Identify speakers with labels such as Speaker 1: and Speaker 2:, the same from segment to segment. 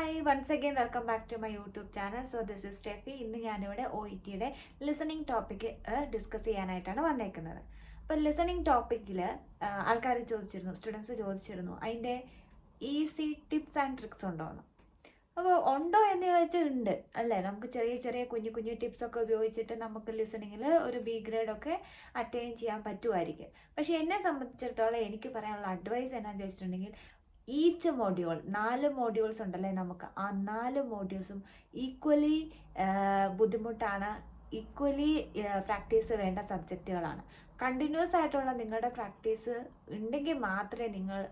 Speaker 1: Hi once again welcome back to my YouTube channel. So this is Steffi. ഇന്ന് ഞാനിവിടെ OETയുടെ listening topic discuss ചെയ്യാനായിട്ടാണ് വന്നേക്കുന്നത്. അപ്പോൾ listening ടോപ്പിക്കിൽ ആൾക്കാർ ചോദിച്ചിരുന്നു, സ്റ്റുഡൻസ് ചോദിച്ചിരുന്നു, അതിൻ്റെ ഈസി ടിപ്സ് ആൻഡ് ട്രിക്സ് ഉണ്ടോ എന്ന്. അപ്പോൾ ഉണ്ടോ എന്ന് ചോദിച്ചാൽ ഉണ്ട് അല്ലേ. നമുക്ക് ചെറിയ ചെറിയ കുഞ്ഞു കുഞ്ഞു ടിപ്സൊക്കെ ഉപയോഗിച്ചിട്ട് നമുക്ക് ലിസണിങ്ങിൽ ഒരു ബി ഗ്രേഡൊക്കെ അറ്റൈൻ ചെയ്യാൻ പറ്റുമായിരിക്കും. പക്ഷേ എന്നെ സംബന്ധിച്ചിടത്തോളം എനിക്ക് പറയാനുള്ള അഡ്വൈസ് എന്നാന്ന് ചോദിച്ചിട്ടുണ്ടെങ്കിൽ, ഈച്ച് മോഡ്യൂൾ 4 മോഡ്യൂൾസ് ഉണ്ടല്ലേ നമുക്ക്, ആ 4 മോഡ്യൂൾസും ഈക്വലി ബുദ്ധിമുട്ടാണ്, ഈക്വലി പ്രാക്ടീസ് വേണ്ട സബ്ജക്റ്റുകളാണ്. കണ്ടിന്യൂസ് ആയിട്ടുള്ള നിങ്ങളുടെ പ്രാക്ടീസ് ഉണ്ടെങ്കിൽ മാത്രമേ നിങ്ങൾ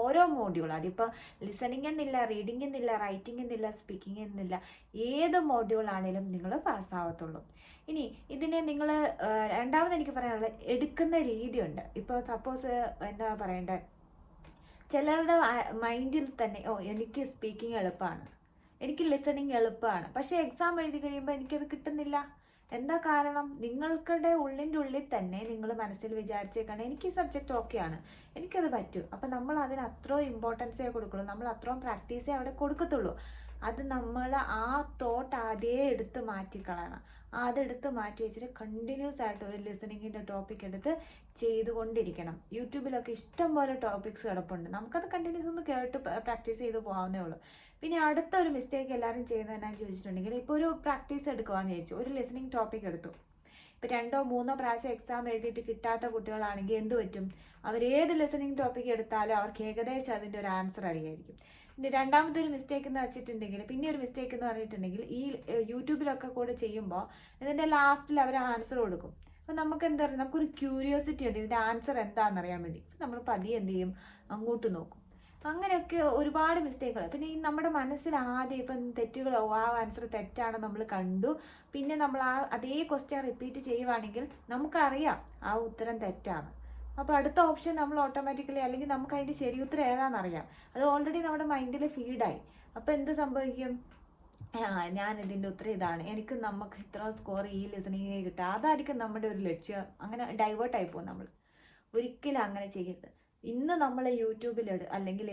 Speaker 1: ഓരോ മോഡ്യൂൾ, അതിപ്പോൾ ലിസണിങ് എന്നില്ല, റീഡിങ് എന്നില്ല, റൈറ്റിംഗ് എന്നില്ല, സ്പീക്കിംഗ് എന്നില്ല, ഏത് മോഡ്യൂളാണേലും നിങ്ങൾ പാസ്സാവത്തുള്ളൂ. ഇനി ഇതിനെ നിങ്ങൾ രണ്ടാമത് എനിക്ക് പറയാനുള്ളത്, എടുക്കുന്ന രീതിയുണ്ട്. ഇപ്പോൾ സപ്പോസ് എന്താ പറയണ്ടേ, ചിലരുടെ മൈൻഡിൽ തന്നെ എനിക്ക് സ്പീക്കിംഗ് എളുപ്പമാണ്, എനിക്ക് ലിസണിങ് എളുപ്പമാണ്, പക്ഷേ എക്സാം എഴുതി കഴിയുമ്പോൾ എനിക്കത് കിട്ടുന്നില്ല. എന്താ കാരണം? നിങ്ങൾക്കുടെ ഉള്ളിൻ്റെ ഉള്ളിൽ തന്നെ നിങ്ങൾ മനസ്സിൽ വിചാരിച്ചേക്കാണ് എനിക്ക് ഈ സബ്ജക്റ്റ് ഓക്കെയാണ്, എനിക്കത് പറ്റും. അപ്പം നമ്മൾ അതിന് അത്രയും ഇമ്പോർട്ടൻസേ കൊടുക്കുള്ളൂ, നമ്മൾ അത്രയും പ്രാക്ടീസേ അവിടെ കൊടുക്കത്തുള്ളൂ. അത് നമ്മൾ ആ തോട്ട് ആദ്യമേ എടുത്ത് മാറ്റിക്കളയണം. അതെടുത്ത് മാറ്റി വെച്ചിട്ട് കണ്ടിന്യൂസ് ആയിട്ട് ഒരു ലിസണിങ്ങിൻ്റെ ടോപ്പിക് എടുത്ത് ചെയ്തുകൊണ്ടിരിക്കണം. യൂട്യൂബിലൊക്കെ ഇഷ്ടംപോലെ ടോപ്പിക്സ് കിടപ്പുണ്ട്, നമുക്കത് കണ്ടിന്യൂസ് ഒന്ന് കേട്ട് പ്രാക്ടീസ് ചെയ്ത് പോകാവുന്നേ ഉള്ളൂ. പിന്നെ അടുത്തൊരു മിസ്റ്റേക്ക് എല്ലാവരും ചെയ്യുന്നത് എന്നാന്ന് ചോദിച്ചിട്ടുണ്ടെങ്കിൽ, ഇപ്പോൾ ഒരു പ്രാക്ടീസ് എടുക്കുവാന്ന് ചോദിച്ചു, ഒരു ലിസണിങ് ടോപ്പിക് എടുത്തു, ഇപ്പോൾ 2 or 3 പ്രാവശ്യം എക്സാം എഴുതിയിട്ട് കിട്ടാത്ത കുട്ടികളാണെങ്കിൽ എന്ത് പറ്റും? അവരേത് ലിസണിങ് ടോപ്പിക് എടുത്താലും അവർക്ക് ഏകദേശം അതിൻ്റെ ഒരു ആൻസർ അറിയായിരിക്കും. പിന്നെ രണ്ടാമത്തെ ഒരു മിസ്റ്റേക്ക് എന്ന് വെച്ചിട്ടുണ്ടെങ്കിൽ, പിന്നെ ഒരു മിസ്റ്റേക്ക് എന്ന് പറഞ്ഞിട്ടുണ്ടെങ്കിൽ, ഈ യൂട്യൂബിലൊക്കെ കൂടെ ചെയ്യുമ്പോൾ ഇതിൻ്റെ ലാസ്റ്റിൽ അവർ ആൻസർ കൊടുക്കും. അപ്പോൾ നമുക്ക് എന്താ പറയുക, നമുക്കൊരു ക്യൂരിയോസിറ്റി ഉണ്ട് ഇതിൻ്റെ ആൻസർ എന്താണെന്ന് അറിയാൻ വേണ്ടി. നമ്മൾ പതിയെ എന്ത് ചെയ്യും, അങ്ങോട്ട് നോക്കും. അങ്ങനെയൊക്കെ ഒരുപാട് മിസ്റ്റേക്കുകൾ. പിന്നെ ഈ നമ്മുടെ മനസ്സിൽ ആദ്യം ഇപ്പം തെറ്റുകളോ, ആ ആൻസർ തെറ്റാണ് നമ്മൾ കണ്ടു, പിന്നെ നമ്മൾ അതേ ക്വസ്റ്റ്യൻ റിപ്പീറ്റ് ചെയ്യുവാണെങ്കിൽ നമുക്കറിയാം ആ ഉത്തരം തെറ്റാണ്. അപ്പോൾ അടുത്ത ഓപ്ഷൻ നമ്മൾ ഓട്ടോമാറ്റിക്കലി, അല്ലെങ്കിൽ നമുക്ക് അതിൻ്റെ ശരി ഉത്തരം ഏതാണെന്നറിയാം, അത് ഓൾറെഡി നമ്മുടെ മൈൻഡിൽ ഫീഡായി. അപ്പോൾ എന്ത് സംഭവിക്കും? ഞാൻ ഇതിൻ്റെ ഉത്തരം ഇതാണ്, നമുക്ക് ഇത്ര സ്കോർ ഈ ലിസണിങ് കിട്ടുക, അതായിരിക്കും നമ്മുടെ ഒരു ലക്ഷ്യം. അങ്ങനെ ഡൈവേർട്ടായി പോകും നമ്മൾ. ഒരിക്കലും അങ്ങനെ ചെയ്യരുത്. ഇന്ന് നമ്മൾ യൂട്യൂബിൽ അല്ലെങ്കിൽ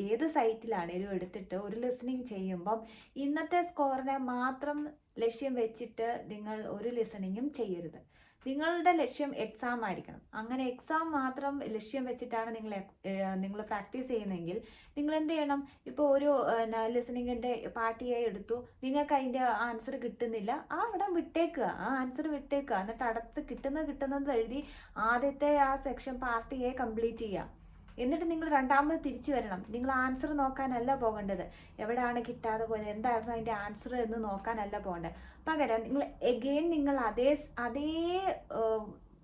Speaker 1: ഏത് സൈറ്റിലാണേലും എടുത്തിട്ട് ഒരു ലിസണിങ് ചെയ്യുമ്പം ഇന്നത്തെ സ്കോറിനെ മാത്രം ലക്ഷ്യം വെച്ചിട്ട് നിങ്ങൾ ഒരു ലിസണിങ്ങും ചെയ്യരുത്. നിങ്ങളുടെ ലക്ഷ്യം എക്സാം ആയിരിക്കണം. അങ്ങനെ എക്സാം മാത്രം ലക്ഷ്യം വെച്ചിട്ടാണ് നിങ്ങൾ പ്രാക്ടീസ് ചെയ്യുന്നതെങ്കിൽ നിങ്ങൾ എന്ത് ചെയ്യണം? ഇപ്പോൾ ഒരു ലിസണിങ്ങിൻ്റെ പാർട്ട് എ എടുത്തു, നിങ്ങൾക്ക് അതിൻ്റെ ആൻസർ കിട്ടുന്നില്ല, അവിടെ വിട്ടേക്കുക, ആ ആൻസർ വിട്ടേക്കുക. എന്നിട്ട് അടുത്ത് കിട്ടുന്നത് എഴുതി ആദ്യത്തെ ആ സെക്ഷൻ പാർട്ട് എ കംപ്ലീറ്റ് ചെയ്യുക. എന്നിട്ട് നിങ്ങൾ രണ്ടാമത് തിരിച്ചു വരണം. നിങ്ങൾ ആൻസർ നോക്കാനല്ല പോകേണ്ടത്, എവിടെയാണ് കിട്ടാതെ പോയത്, എന്തായിരുന്നു അതിൻ്റെ ആൻസർ എന്ന് നോക്കാനല്ല പോകേണ്ടത്. പകരം നിങ്ങൾ എഗെയിൻ നിങ്ങൾ അതേ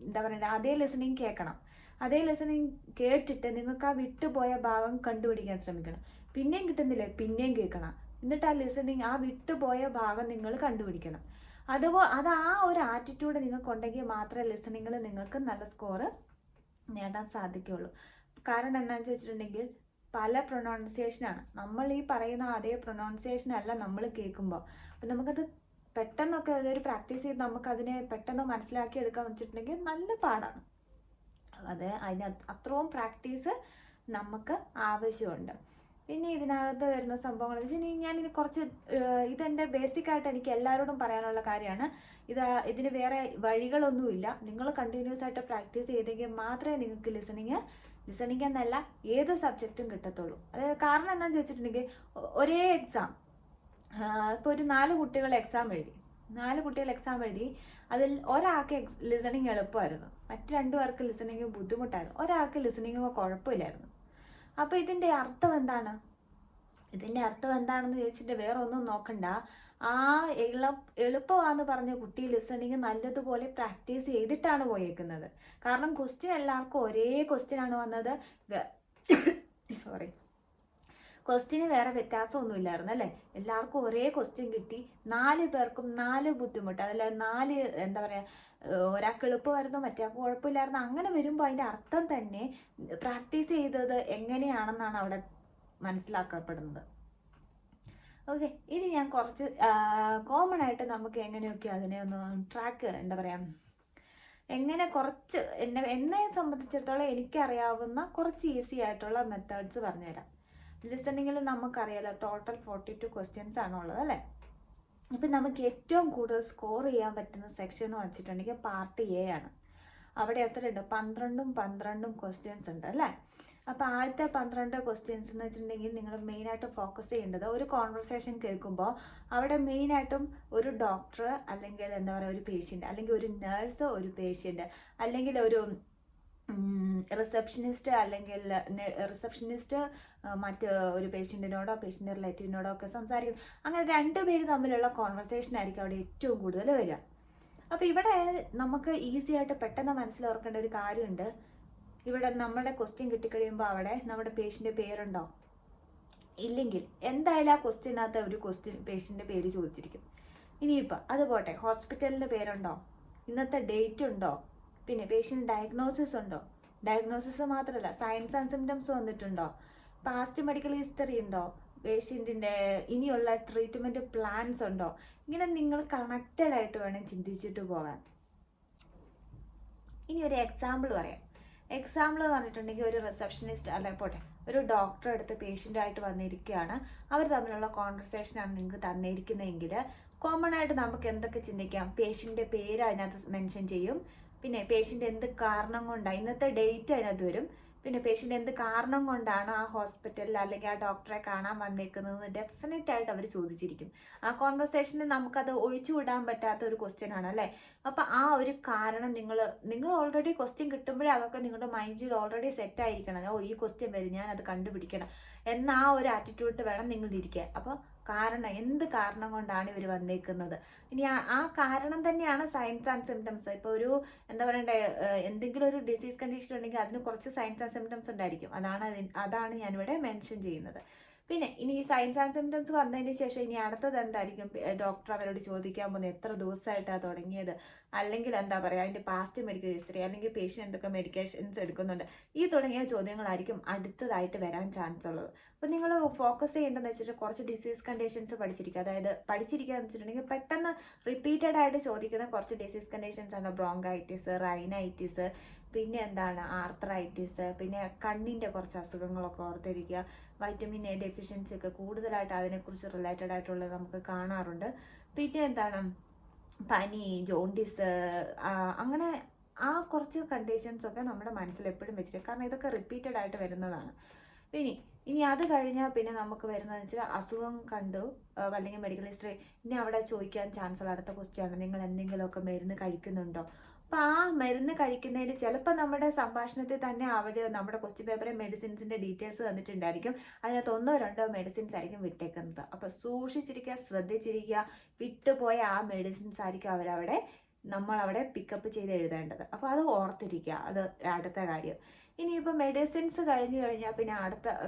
Speaker 1: എന്താ പറയുക, അതേ ലിസണിങ് കേൾക്കണം. അതേ ലിസണിങ് കേട്ടിട്ട് നിങ്ങൾക്ക് ആ വിട്ടുപോയ ഭാഗം കണ്ടുപിടിക്കാൻ ശ്രമിക്കണം. പിന്നെയും കിട്ടുന്നില്ല, പിന്നെയും കേൾക്കണം. എന്നിട്ട് ആ ലിസണിങ്, ആ വിട്ടുപോയ ഭാഗം നിങ്ങൾ കണ്ടുപിടിക്കണം. അത് ആ ഒരു ആറ്റിറ്റ്യൂഡ് നിങ്ങൾക്കുണ്ടെങ്കിൽ മാത്രമേ ലിസണിങ്ങിൽ നിങ്ങൾക്ക് നല്ല സ്കോർ നേടാൻ സാധിക്കുകയുള്ളൂ. കാരണം എന്താണെന്ന് വെച്ചിട്ടുണ്ടെങ്കിൽ, പല പ്രൊനൗൺസിയേഷനാണ്. നമ്മൾ ഈ പറയുന്ന അതേ പ്രൊനൗൺസിയേഷൻ അല്ല നമ്മൾ കേൾക്കുമ്പോൾ. അപ്പം നമുക്കത് പെട്ടെന്നൊക്കെ അതൊരു പ്രാക്ടീസ് ചെയ്ത് നമുക്കതിനെ പെട്ടെന്ന് മനസ്സിലാക്കി എടുക്കാന്ന് വെച്ചിട്ടുണ്ടെങ്കിൽ നല്ല പാടാണ്. അതിന് അത്രയും പ്രാക്ടീസ് നമുക്ക് ആവശ്യമുണ്ട്. പിന്നെ ഇതിനകത്ത് വരുന്ന സംഭവങ്ങൾ എന്ന് വെച്ചിട്ടുണ്ടെങ്കിൽ, ഞാനിത് കുറച്ച് ഇതെൻ്റെ ബേസിക്കായിട്ട് എനിക്ക് എല്ലാവരോടും പറയാനുള്ള കാര്യമാണ്. ഇതിന് വേറെ വഴികളൊന്നുമില്ല. നിങ്ങൾ കണ്ടിന്യൂസ് ആയിട്ട് പ്രാക്ടീസ് ചെയ്തെങ്കിൽ മാത്രമേ നിങ്ങൾക്ക് ലിസണിങ് എന്നല്ല ഏത് സബ്ജക്റ്റും കിട്ടത്തുള്ളൂ. അതായത് കാരണം എന്താണെന്ന് ചോദിച്ചിട്ടുണ്ടെങ്കിൽ, ഒരേ എക്സാം, ഇപ്പോൾ ഒരു 4 കുട്ടികൾ എക്സാം എഴുതി, അതിൽ ഒരാൾക്ക് ലിസണിങ് എളുപ്പമായിരുന്നു, മറ്റു 2 പേർക്ക് ലിസണിങ് ബുദ്ധിമുട്ടായിരുന്നു, ഒരാൾക്ക് ലിസണിങ് കുഴപ്പമില്ലായിരുന്നു. അപ്പോൾ ഇതിൻ്റെ അർത്ഥം എന്താണ്? എന്താണെന്ന് ചോദിച്ചിട്ട് വേറെ ഒന്നും നോക്കണ്ട. ആ എളുപ്പമാണെന്ന് പറഞ്ഞ കുട്ടി ലിസണിങ് നല്ലതുപോലെ പ്രാക്ടീസ് ചെയ്തിട്ടാണ് പോയേക്കുന്നത്. കാരണം ക്വസ്റ്റ്യൻ എല്ലാവർക്കും ഒരേ ക്വസ്റ്റ്യൻ ആണ് വന്നത്. ക്വസ്റ്റ്യന് വേറെ വ്യത്യാസമൊന്നുമില്ലായിരുന്നു അല്ലേ. എല്ലാവർക്കും ഒരേ ക്വസ്റ്റ്യൻ കിട്ടി, 4 പേർക്കും 4 ബുദ്ധിമുട്ട്, അതല്ല 4 എന്താ പറയുക, ഒരാൾക്ക് എളുപ്പമായിരുന്നു, മറ്റേയാൾക്ക് കുഴപ്പമില്ലായിരുന്നു. അങ്ങനെ വരുമ്പോൾ അതിൻ്റെ അർത്ഥം തന്നെ പ്രാക്ടീസ് ചെയ്തത് എങ്ങനെയാണെന്നാണ് അവിടെ മനസ്സിലാക്കപ്പെടുന്നത്. ഓക്കെ, ഇനി ഞാൻ കുറച്ച് കോമൺ ആയിട്ട് നമുക്ക് എങ്ങനെയൊക്കെ അതിനെ ഒന്ന് ട്രാക്ക്, എന്താ പറയുക, എങ്ങനെ കുറച്ച് എന്നെ സംബന്ധിച്ചിടത്തോളം എനിക്കറിയാവുന്ന കുറച്ച് ഈസി ആയിട്ടുള്ള മെത്തേഡ്സ് പറഞ്ഞുതരാം. ലിസണിങ്ങിൽ നമുക്കറിയാലോ ടോട്ടൽ 42 ക്വസ്റ്റ്യൻസ് ആണുള്ളത് അല്ലേ. അപ്പം നമുക്ക് ഏറ്റവും കൂടുതൽ സ്കോർ ചെയ്യാൻ പറ്റുന്ന സെക്ഷൻ എന്ന് വെച്ചിട്ടുണ്ടെങ്കിൽ പാർട്ട് എ ആണ്. അവിടെ എത്രയുണ്ട്? 12 ക്വസ്റ്റ്യൻസ് ഉണ്ട് അല്ലേ. അപ്പോൾ ആദ്യത്തെ 12 ക്വസ്റ്റ്യൻസ് എന്ന് വെച്ചിട്ടുണ്ടെങ്കിൽ നിങ്ങൾ മെയിനായിട്ട് ഫോക്കസ് ചെയ്യേണ്ടത് ഒരു കോൺവെർസേഷൻ കേൾക്കുമ്പോൾ അവിടെ മെയിനായിട്ടും ഒരു ഡോക്ടർ അല്ലെങ്കിൽ എന്താ പറയുക ഒരു പേഷ്യൻ്റ്, അല്ലെങ്കിൽ ഒരു നേഴ്സ് ഒരു പേഷ്യൻ്റ്, അല്ലെങ്കിൽ ഒരു റിസപ്ഷനിസ്റ്റ്, അല്ലെങ്കിൽ റിസപ്ഷനിസ്റ്റ് മറ്റ് ഒരു പേഷ്യൻറ്റിനോടോ പേഷ്യൻ്റ് റിലേറ്റീവിനോടോ ഒക്കെ സംസാരിക്കും. അങ്ങനെ 2 പേര് തമ്മിലുള്ള കോൺവെർസേഷൻ ആയിരിക്കും അവിടെ ഏറ്റവും കൂടുതൽ വരിക. അപ്പോൾ ഇവിടെ നമുക്ക് ഈസി ആയിട്ട് പെട്ടെന്ന് മനസ്സിലോർക്കേണ്ട ഒരു കാര്യമുണ്ട്. ഇവിടെ നമ്മുടെ ക്വസ്റ്റ്യൻ കിട്ടിക്കഴിയുമ്പോൾ അവിടെ നമ്മുടെ പേഷ്യൻ്റെ പേരുണ്ടോ? ഇല്ലെങ്കിൽ എന്തായാലും ആ ക്വസ്റ്റ്യനകത്ത് ഒരു പേഷ്യൻ്റെ പേര് ചോദിച്ചിരിക്കും. ഇനിയിപ്പോൾ അത് പോട്ടെ, ഹോസ്പിറ്റലിൻ്റെ പേരുണ്ടോ? ഇന്നത്തെ ഡേറ്റ് ഉണ്ടോ? പിന്നെ പേഷ്യൻ്റ് ഡയഗ്നോസിസ് ഉണ്ടോ? ഡയഗ്നോസിസ് മാത്രമല്ല, സയൻസ് ആൻഡ് സിംറ്റംസ് വന്നിട്ടുണ്ടോ? പാസ്റ്റ് മെഡിക്കൽ ഹിസ്റ്ററി ഉണ്ടോ? പേഷ്യൻറ്റിൻ്റെ ഇനിയുള്ള ട്രീറ്റ്മെൻറ്റ് പ്ലാൻസ് ഉണ്ടോ? ഇങ്ങനെ നിങ്ങൾ കണക്റ്റഡ് ആയിട്ട് വേണം ചിന്തിച്ചിട്ട് പോകാൻ. ഇനി ഒരു എക്സാമ്പിൾ പറയാം. എക്സാമ്പിൾ എന്ന് പറഞ്ഞിട്ടുണ്ടെങ്കിൽ ഒരു റിസപ്ഷനിസ്റ്റ് അല്ല പോട്ടെ, ഒരു ഡോക്ടറെ അടുത്ത് പേഷ്യൻ്റായിട്ട് വന്നിരിക്കുകയാണ്. അവർ തമ്മിലുള്ള കോൺവെർസേഷനാണ് നിങ്ങൾക്ക് തന്നിരിക്കുന്നതെങ്കിൽ കോമൺ ആയിട്ട് നമുക്ക് എന്തൊക്കെ ചിന്തിക്കാം? പേഷ്യൻ്റെ പേര് അതിനകത്ത് മെൻഷൻ ചെയ്യും. പിന്നെ പേഷ്യൻ്റ് എന്ത് കാരണം കൊണ്ടാണ്, ഇന്നത്തെ ഡേറ്റ് അതിനകത്ത് വരും. പിന്നെ പേഷ്യൻ്റ് എന്ത് കാരണം കൊണ്ടാണ് ആ ഹോസ്പിറ്റലിൽ അല്ലെങ്കിൽ ആ ഡോക്ടറെ കാണാൻ വന്നേക്കുന്നതെന്ന് ഡെഫിനറ്റ് ആയിട്ട് അവർ ചോദിച്ചിരിക്കും. ആ കോൺവെർസേഷനിൽ നമുക്കത് ഒഴിച്ചുവിടാൻ പറ്റാത്ത ഒരു ക്വസ്റ്റ്യൻ ആണ് അല്ലേ. അപ്പോൾ ആ ഒരു കാരണം നിങ്ങൾ ഓൾറെഡി ക്വസ്റ്റ്യൻ കിട്ടുമ്പോഴേ അതൊക്കെ നിങ്ങളുടെ മൈൻഡിൽ ഓൾറെഡി സെറ്റ് ആയിരിക്കണം. ഓ ഈ ക്വസ്റ്റ്യൻ വരും, ഞാൻ അത് കണ്ടുപിടിക്കണം എന്ന ആ ഒരു ആറ്റിറ്റ്യൂഡ് വേണം നിങ്ങളിരിക്കാൻ. അപ്പോൾ കാരണം, എന്ത് കാരണം കൊണ്ടാണ് ഇവർ വന്നേക്കുന്നത്. ഇനി ആ കാരണം തന്നെയാണ് സയൻസ് ആൻഡ് സിംറ്റംസ്. ഇപ്പോൾ ഒരു എന്താ പറയണ്ടേ, എന്തെങ്കിലും ഒരു ഡിസീസ് കണ്ടീഷൻ ഉണ്ടെങ്കിൽ അതിന് കുറച്ച് സയൻസ് ആൻഡ് സിംറ്റംസ് ഉണ്ടായിരിക്കും. അതാണ് ഞാനിവിടെ മെൻഷൻ ചെയ്യുന്നത്. പിന്നെ ഇനി ഈ സയൻസ് ആൻഡ് സിംറ്റംസ് വന്നതിന് ശേഷം ഇനി അടുത്തത് എന്തായിരിക്കും? ഡോക്ടർ അവരോട് ചോദിക്കാൻ പോകുന്നത് എത്ര ദിവസമായിട്ടാണ് തുടങ്ങിയത്, അല്ലെങ്കിൽ എന്താ പറയുക അതിൻ്റെ പാസ്റ്റ് മെഡിക്കൽ ഹിസ്റ്ററി, അല്ലെങ്കിൽ പേഷ്യൻ്റ് എന്തൊക്കെ മെഡിക്കേഷൻസ് എടുക്കുന്നുണ്ട്, ഈ തുടങ്ങിയ ചോദ്യങ്ങളായിരിക്കും അടുത്തതായിട്ട് വരാൻ ചാൻസ് ഉള്ളത്. അപ്പോൾ നിങ്ങൾ ഫോക്കസ് ചെയ്യേണ്ടതെന്ന് വെച്ചിട്ട് കുറച്ച് ഡിസീസ് കണ്ടീഷൻസ് പഠിച്ചിരിക്കുക. അതായത് പഠിച്ചിരിക്കുക എന്ന് വെച്ചിട്ടുണ്ടെങ്കിൽ പെട്ടെന്ന് റിപ്പീറ്റഡ് ആയിട്ട് ചോദിക്കുന്ന കുറച്ച് ഡിസീസ് കണ്ടീഷൻസ് ആണ്. ബ്രോങ്കൈറ്റിസ്, റൈനൈറ്റിസ്, പിന്നെ എന്താണ് ആർത്രൈറ്റിസ്, പിന്നെ കണ്ണിൻ്റെ കുറച്ച് അസുഖങ്ങളൊക്കെ ഓർത്തിരിക്കുക. വൈറ്റമിൻ എ ഡെഫിഷ്യൻസി ഒക്കെ കൂടുതലായിട്ട് അതിനെക്കുറിച്ച് റിലേറ്റഡ് ആയിട്ടുള്ളത് നമുക്ക് കാണാറുണ്ട്. പിന്നെ എന്താണ് പനി, ജോണ്ടിസ്, അങ്ങനെ ആ കുറച്ച് കണ്ടീഷൻസ് ഒക്കെ നമ്മുടെ മനസ്സിൽ എപ്പോഴും വെച്ചിട്ട്, കാരണം ഇതൊക്കെ റിപ്പീറ്റഡ് ആയിട്ട് വരുന്നതാണ്. ഇനി അത് കഴിഞ്ഞാൽ പിന്നെ നമുക്ക് വരുന്നതെന്ന് വെച്ചാൽ അസുഖം കണ്ടു അല്ലെങ്കിൽ മെഡിക്കൽ ഹിസ്റ്ററി. ഇനി അവിടെ ചോദിക്കാൻ ചാൻസ് ഉള്ള അടുത്ത ക്വസ്റ്റ്യൻ ആണ് നിങ്ങൾ എന്തെങ്കിലുമൊക്കെ മരുന്ന് കഴിക്കുന്നുണ്ടോ. അപ്പോൾ ആ മരുന്ന് കഴിക്കുന്നതിൽ ചിലപ്പോൾ നമ്മുടെ സംഭാഷണത്തിൽ തന്നെ അവിടെ നമ്മുടെ ക്വസ്റ്റ്യൻ പേപ്പറിൽ മെഡിസിൻസിൻ്റെ ഡീറ്റെയിൽസ് തന്നിട്ടുണ്ടായിരിക്കും. അതിനകത്ത് 1-2 മെഡിസിൻസ് ആയിരിക്കും വിട്ടേക്കുന്നത്. അപ്പോൾ സൂക്ഷിച്ചിരിക്കുക, ശ്രദ്ധിച്ചിരിക്കുക. വിട്ടുപോയ ആ മെഡിസിൻസ് ആയിരിക്കും നമ്മളവിടെ പിക്കപ്പ് ചെയ്ത് എഴുതേണ്ടത്. അപ്പോൾ അത് ഓർത്തിരിക്കുക. അത് അടുത്ത കാര്യം. ഇനിയിപ്പോൾ മെഡിസിൻസ് കഴിഞ്ഞാൽ പിന്നെ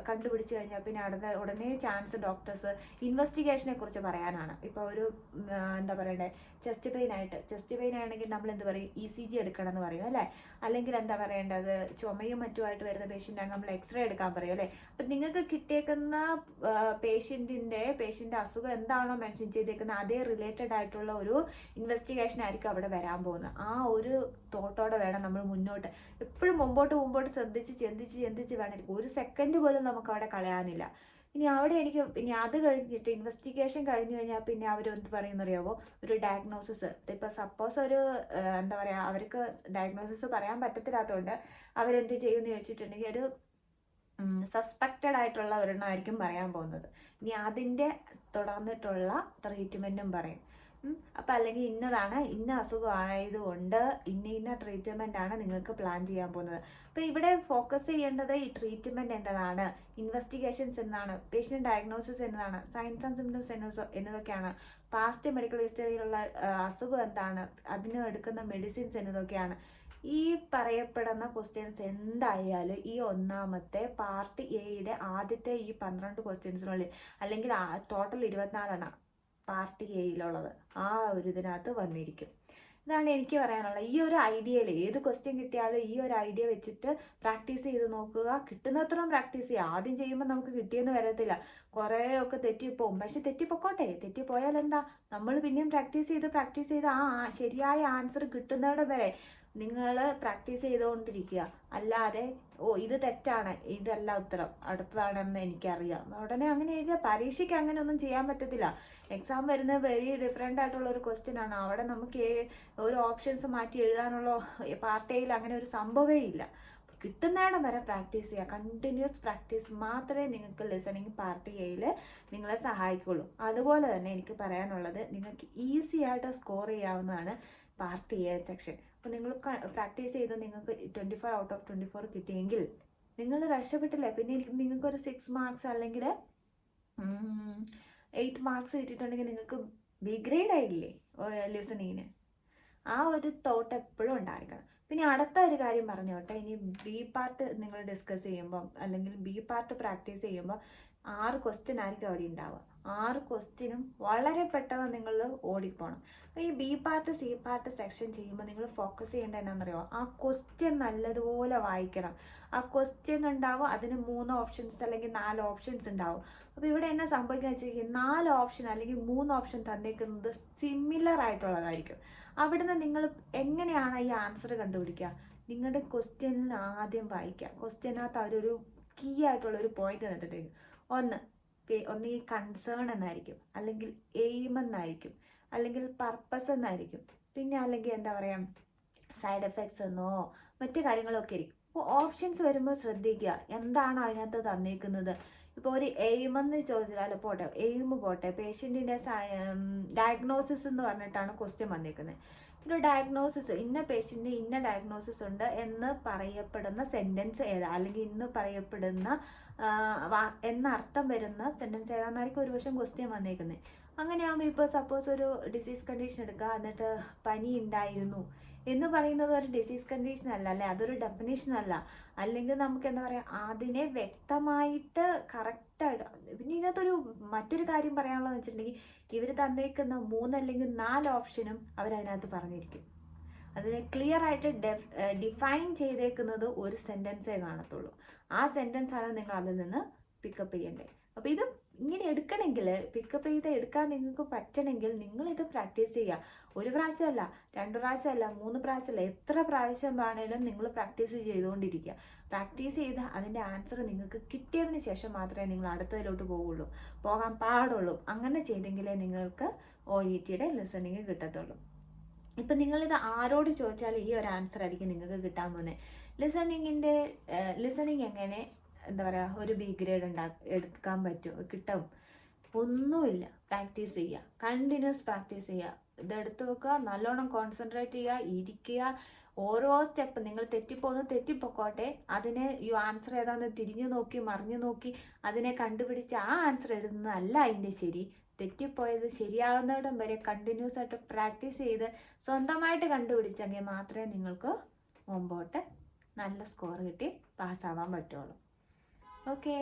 Speaker 1: കണ്ടുപിടിച്ച് കഴിഞ്ഞാൽ പിന്നെ ഉടനെ ചാൻസ് ഡോക്ടേഴ്സ് ഇൻവെസ്റ്റിഗേഷനെ കുറിച്ച് പറയാനാണ്. ഇപ്പോൾ ഒരു എന്താ പറയണ്ടേ, ചെസ്റ്റ് പെയിൻ ആണെങ്കിൽ നമ്മൾ എന്ത് പറയും? ECG എടുക്കണം എന്ന് പറയും അല്ലേ. അല്ലെങ്കിൽ എന്താ പറയേണ്ടത്, ചുമയും മറ്റുമായിട്ട് വരുന്ന പേഷ്യൻ്റാണ് നമ്മൾ എക്സ്റേ എടുക്കാൻ പറയും അല്ലേ. അപ്പം നിങ്ങൾക്ക് കിട്ടിയേക്കുന്ന പേഷ്യൻ്റെ അസുഖം എന്താണോ മെൻഷൻ ചെയ്തേക്കുന്നത് അതേ റിലേറ്റഡ് ആയിട്ടുള്ള ഒരു ഇൻവെസ്റ്റിഗേഷൻ ആയിരിക്കും അവിടെ വരാൻ പോകുന്നത്. ആ ഒരു തോട്ടോടെ വേണം നമ്മൾ മുന്നോട്ട് എപ്പോഴും മുമ്പോട്ട് ചിന്തിച്ച് വേണം. ഒരു സെക്കൻഡ് പോലും നമുക്ക് അവിടെ കളയാനില്ല. ഇനി അത് കഴിഞ്ഞിട്ട് ഇൻവെസ്റ്റിഗേഷൻ കഴിഞ്ഞു കഴിഞ്ഞാൽ പിന്നെ അവരെന്ത് പറയുന്നറിയാവോ? ഒരു ഡയഗ്നോസിസ്. ഇപ്പോൾ സപ്പോസ് ഒരു എന്താ പറയുക, അവർക്ക് ഡയഗ്നോസിസ് പറയാൻ പറ്റത്തില്ലാത്തതുകൊണ്ട് അവരെന്ത് ചെയ്യുമെന്ന് ചോദിച്ചിട്ടുണ്ടെങ്കിൽ ഒരു സസ്പെക്റ്റഡ് ആയിട്ടുള്ള ഒരെണ്ണമായിരിക്കും പറയാൻ പോകുന്നത്. ഇനി അതിൻ്റെ തുടർന്നിട്ടുള്ള ട്രീറ്റ്മെൻറ്റും പറയും. അപ്പം അല്ലെങ്കിൽ ഇന്ന അസുഖമായതുകൊണ്ട് ഇന്ന ട്രീറ്റ്മെൻ്റ് ആണ് നിങ്ങൾക്ക് പ്ലാൻ ചെയ്യാൻ പോകുന്നത്. അപ്പോൾ ഇവിടെ ഫോക്കസ് ചെയ്യേണ്ടത് ഈ ട്രീറ്റ്മെൻറ്റ് എന്നതാണ്, ഇൻവെസ്റ്റിഗേഷൻസ് എന്നതാണ്, പേഷ്യൻ്റ് ഡയഗ്നോസിസ് എന്നതാണ്, സയൻസ് ആൻഡ് സിംറ്റംസ് എന്നതൊക്കെയാണ്, പാസ്റ്റ് മെഡിക്കൽ ഹിസ്റ്ററിയിലുള്ള അസുഖം എന്താണ്, അതിന് എടുക്കുന്ന മെഡിസിൻസ് എന്നതൊക്കെയാണ്. ഈ പറയപ്പെടുന്ന ക്വസ്റ്റ്യൻസ് എന്തായാലും ഈ ഒന്നാമത്തെ പാർട്ട് എയുടെ ആദ്യത്തെ ഈ 12 ക്വസ്റ്റ്യൻസിനുള്ളിൽ, അല്ലെങ്കിൽ ടോട്ടൽ 24 പാർട്ട് എയിലുള്ളത് ആ ഒരു ഇതിനകത്ത് വന്നിരിക്കും. ഇതാണ് എനിക്ക് പറയാനുള്ളത്. ഈ ഒരു ഐഡിയയിൽ ഏത് ക്വസ്റ്റ്യൻ കിട്ടിയാലും ഈ ഒരു ഐഡിയ വെച്ചിട്ട് പ്രാക്ടീസ് ചെയ്ത് നോക്കുക. കിട്ടുന്നത്രയും പ്രാക്ടീസ് ചെയ്യുക. ആദ്യം ചെയ്യുമ്പോൾ നമുക്ക് കിട്ടിയെന്ന് വരത്തില്ല, കുറേയൊക്കെ തെറ്റിപ്പോവും. പക്ഷെ തെറ്റിപ്പോയാൽ എന്താ, നമ്മൾ പിന്നെയും പ്രാക്ടീസ് ചെയ്ത് ആ ശരിയായ ആൻസർ കിട്ടുന്നിടം വരെ നിങ്ങൾ പ്രാക്ടീസ് ചെയ്തുകൊണ്ടിരിക്കുക. അല്ലാതെ ഇത് തെറ്റാണ്, ഇതല്ല ഉത്തരം, അടുത്തതാണെന്ന് എനിക്കറിയാം ഉടനെ അങ്ങനെ എഴുതിയ പരീക്ഷയ്ക്ക് അങ്ങനെ ഒന്നും ചെയ്യാൻ പറ്റത്തില്ല. എക്സാം വരുന്നത് വെരി ഡിഫറെൻ്റ് ആയിട്ടുള്ള ഒരു ക്വസ്റ്റ്യൻ ആണ്. അവിടെ നമുക്ക് ഒരു ഓപ്ഷൻസ് മാറ്റി എഴുതാനുള്ള പാർട്ട് എയിൽ അങ്ങനെ ഒരു സംഭവമേ ഇല്ല. കിട്ടുന്നിടം വരെ പ്രാക്ടീസ് ചെയ്യുക. കണ്ടിന്യൂസ് പ്രാക്ടീസ് മാത്രമേ നിങ്ങൾക്ക് ലിസണിങ് പാർട്ട് എയിൽ നിങ്ങളെ സഹായിക്കുള്ളൂ. അതുപോലെ തന്നെ എനിക്ക് പറയാനുള്ളത്, നിങ്ങൾക്ക് ഈസി ആയിട്ട് സ്കോർ ചെയ്യാവുന്നതാണ് പാർട്ട് എ സെക്ഷൻ. അപ്പോൾ നിങ്ങൾ പ്രാക്ടീസ് ചെയ്ത് നിങ്ങൾക്ക് 24 ഔട്ട് ഓഫ് 24 കിട്ടിയെങ്കിൽ നിങ്ങൾ രക്ഷപ്പെട്ടില്ലേ. പിന്നെ നിങ്ങൾക്കൊരു 6 മാർക്സ് അല്ലെങ്കിൽ 8 മാർക്സ് കിട്ടിയിട്ടുണ്ടെങ്കിൽ നിങ്ങൾക്ക് ബി ഗ്രേഡ് ആയില്ലേ ലിസണിങ്ങിന്. ആ ഒരു തോട്ട് എപ്പോഴും ഉണ്ടായിരിക്കണം. പിന്നെ അടുത്ത ഒരു കാര്യം പറഞ്ഞോട്ടെ, ഇനി ബി പാർട്ട് നിങ്ങൾ ഡിസ്കസ് ചെയ്യുമ്പം അല്ലെങ്കിൽ ബി പാർട്ട് പ്രാക്ടീസ് ചെയ്യുമ്പോൾ 6 ക്വസ്റ്റ്യൻ ആയിരിക്കും അവിടെ ഉണ്ടാവുക. 6 ക്വസ്റ്റ്യനും വളരെ പെട്ടെന്ന് നിങ്ങൾ ഓടിപ്പോണം. അപ്പോൾ ഈ B part C part section ചെയ്യുമ്പോൾ നിങ്ങൾ ഫോക്കസ് ചെയ്യേണ്ടത് എന്നാണെന്നറിയോ, ആ ക്വസ്റ്റ്യൻ നല്ലതുപോലെ വായിക്കണം. ആ ക്വസ്റ്റ്യൻ ഉണ്ടാവും, അതിന് 3 ഓപ്ഷൻസ് അല്ലെങ്കിൽ 4 ഓപ്ഷൻസ് ഉണ്ടാവും. അപ്പോൾ ഇവിടെ എന്നാ സംഭവിക്കുക വെച്ചാൽ 4 ഓപ്ഷൻ അല്ലെങ്കിൽ 3 ഓപ്ഷൻ തന്നേക്കുന്നത് സിമിലർ ആയിട്ടുള്ളതായിരിക്കും. അവിടുന്ന് നിങ്ങൾ എങ്ങനെയാണ് ഈ ആൻസർ കണ്ടുപിടിക്കുക? നിങ്ങളുടെ ക്വസ്റ്റ്യനിൽ ആദ്യം വായിക്കുക. ക്വസ്റ്റ്യനകത്ത് അവരൊരു കീ ആയിട്ടുള്ളൊരു പോയിന്റ് തന്നിട്ടുണ്ടെങ്കിൽ ഒന്ന് ഈ കൺസേൺ എന്നായിരിക്കും, അല്ലെങ്കിൽ എയിം എന്നായിരിക്കും, അല്ലെങ്കിൽ പർപ്പസ് എന്നായിരിക്കും, പിന്നെ അല്ലെങ്കിൽ എന്താ പറയുക സൈഡ് എഫക്ട്സ് എന്നോ മറ്റു കാര്യങ്ങളൊക്കെ ആയിരിക്കും. അപ്പോൾ ഓപ്ഷൻസ് വരുമ്പോൾ ശ്രദ്ധിക്കുക എന്താണ് അതിനകത്ത് തന്നേക്കുന്നത്. ഇപ്പോൾ ഒരു എയിം എന്ന് ചോദിച്ചാൽ പോട്ടെ, എയിം പോട്ടെ, പേഷ്യൻറ്റിൻ്റെ ഡയഗ്നോസിസ് എന്ന് പറഞ്ഞിട്ടാണ് ക്വസ്റ്റ്യൻ വന്നേക്കുന്നത്. ഒരു ഡയഗ്നോസിസ്, ഇന്ന പേഷ്യൻറ്റിന് ഇന്ന ഡയഗ്നോസിസ് ഉണ്ട് എന്ന് പറയപ്പെടുന്ന സെൻറ്റൻസ് ഏതാ, അല്ലെങ്കിൽ ഇന്ന് പറയപ്പെടുന്ന എന്നർത്ഥം വരുന്ന സെൻറ്റൻസ് ഏതാണെന്നായിരിക്കും ഒരുപക്ഷെ ക്വസ്റ്റ്യൻ വന്നേക്കുന്നത്. അങ്ങനെയാകുമ്പോൾ ഇപ്പോൾ സപ്പോസ് ഒരു ഡിസീസ് കണ്ടീഷൻ എടുക്കുക, എന്നിട്ട് പനി ഉണ്ടായിരുന്നു എന്ന് പറയുന്നത് ഒരു ഡിസീസ് കണ്ടീഷൻ അല്ല, അല്ലെ, അതൊരു ഡെഫിനേഷൻ അല്ല. അല്ലെങ്കിൽ നമുക്ക് എന്താ പറയുക, അതിനെ വ്യക്തമായിട്ട് കറക്റ്റായിട്ട്. പിന്നെ ഇതിനകത്തൊരു മറ്റൊരു കാര്യം പറയാനുള്ളതെന്ന് വെച്ചിട്ടുണ്ടെങ്കിൽ, ഇവർ തന്നേക്കുന്ന 3 അല്ലെങ്കിൽ 4 ഓപ്ഷനും അവരതിനകത്ത് പറഞ്ഞിരിക്കും. അതിനെ ക്ലിയർ ആയിട്ട് ഡിഫൈൻ ചെയ്തേക്കുന്നത് ഒരു സെൻറ്റൻസേ കാണത്തുള്ളൂ. ആ സെൻറ്റൻസ് ആണ് നിങ്ങൾ അതിൽ നിന്ന് പിക്കപ്പ് ചെയ്യേണ്ടത്. അപ്പോൾ ഇത് ഇങ്ങനെ എടുക്കണമെങ്കിൽ, പിക്കപ്പ് ചെയ്ത് എടുക്കാൻ നിങ്ങൾക്ക് പറ്റണമെങ്കിൽ നിങ്ങളിത് പ്രാക്ടീസ് ചെയ്യുക. 1 പ്രാവശ്യമല്ല, 2 പ്രാവശ്യമല്ല, 3 പ്രാവശ്യമല്ല, എത്ര പ്രാവശ്യം വേണേലും നിങ്ങൾ പ്രാക്ടീസ് ചെയ്തുകൊണ്ടിരിക്കുക. പ്രാക്ടീസ് ചെയ്ത് അതിൻ്റെ ആൻസർ നിങ്ങൾക്ക് കിട്ടിയതിന് ശേഷം മാത്രമേ നിങ്ങൾ അടുത്തതിലോട്ട് പോകാൻ പാടുള്ളൂ. അങ്ങനെ ചെയ്തെങ്കിലേ നിങ്ങൾക്ക് OETയുടെ ലിസണിങ് കിട്ടത്തുള്ളൂ. ഇപ്പം നിങ്ങളിത് ആരോട് ചോദിച്ചാലും ഈ ഒരു ആൻസർ ആയിരിക്കും നിങ്ങൾക്ക് കിട്ടാൻ പോകുന്നത്. ലിസണിങ് എങ്ങനെ എന്താ പറയുക ഒരു ബി ഗ്രേഡ് എടുക്കാൻ പറ്റുമോ, കിട്ടും? ഒന്നുമില്ല. പ്രാക്ടീസ് ചെയ്യുക, കണ്ടിന്യൂസ് പ്രാക്ടീസ് ചെയ്യുക. ഇതെടുത്ത് വെക്കുക, നല്ലോണം കോൺസെൻട്രേറ്റ് ചെയ്യുക, ഇരിക്കുക. ഓരോ സ്റ്റെപ്പ് നിങ്ങൾ തെറ്റിപ്പോക്കോട്ടെ, അതിനെ ആൻസർ ഏതാണെന്ന് തിരിഞ്ഞു നോക്കി മറിഞ്ഞു നോക്കി അതിനെ കണ്ടുപിടിച്ച് ആ ആൻസർ എഴുതുന്നതല്ല അതിൻ്റെ ശരി. തെറ്റിപ്പോയത് ശരിയാവുന്നിടം വരെ കണ്ടിന്യൂസ് ആയിട്ട് പ്രാക്ടീസ് ചെയ്ത് സ്വന്തമായിട്ട് കണ്ടുപിടിച്ചെങ്കിൽ മാത്രമേ നിങ്ങൾക്ക് മുമ്പോട്ട് നല്ല സ്കോർ കിട്ടി പാസ്സാവാൻ പറ്റുള്ളൂ. ഓക്കേ.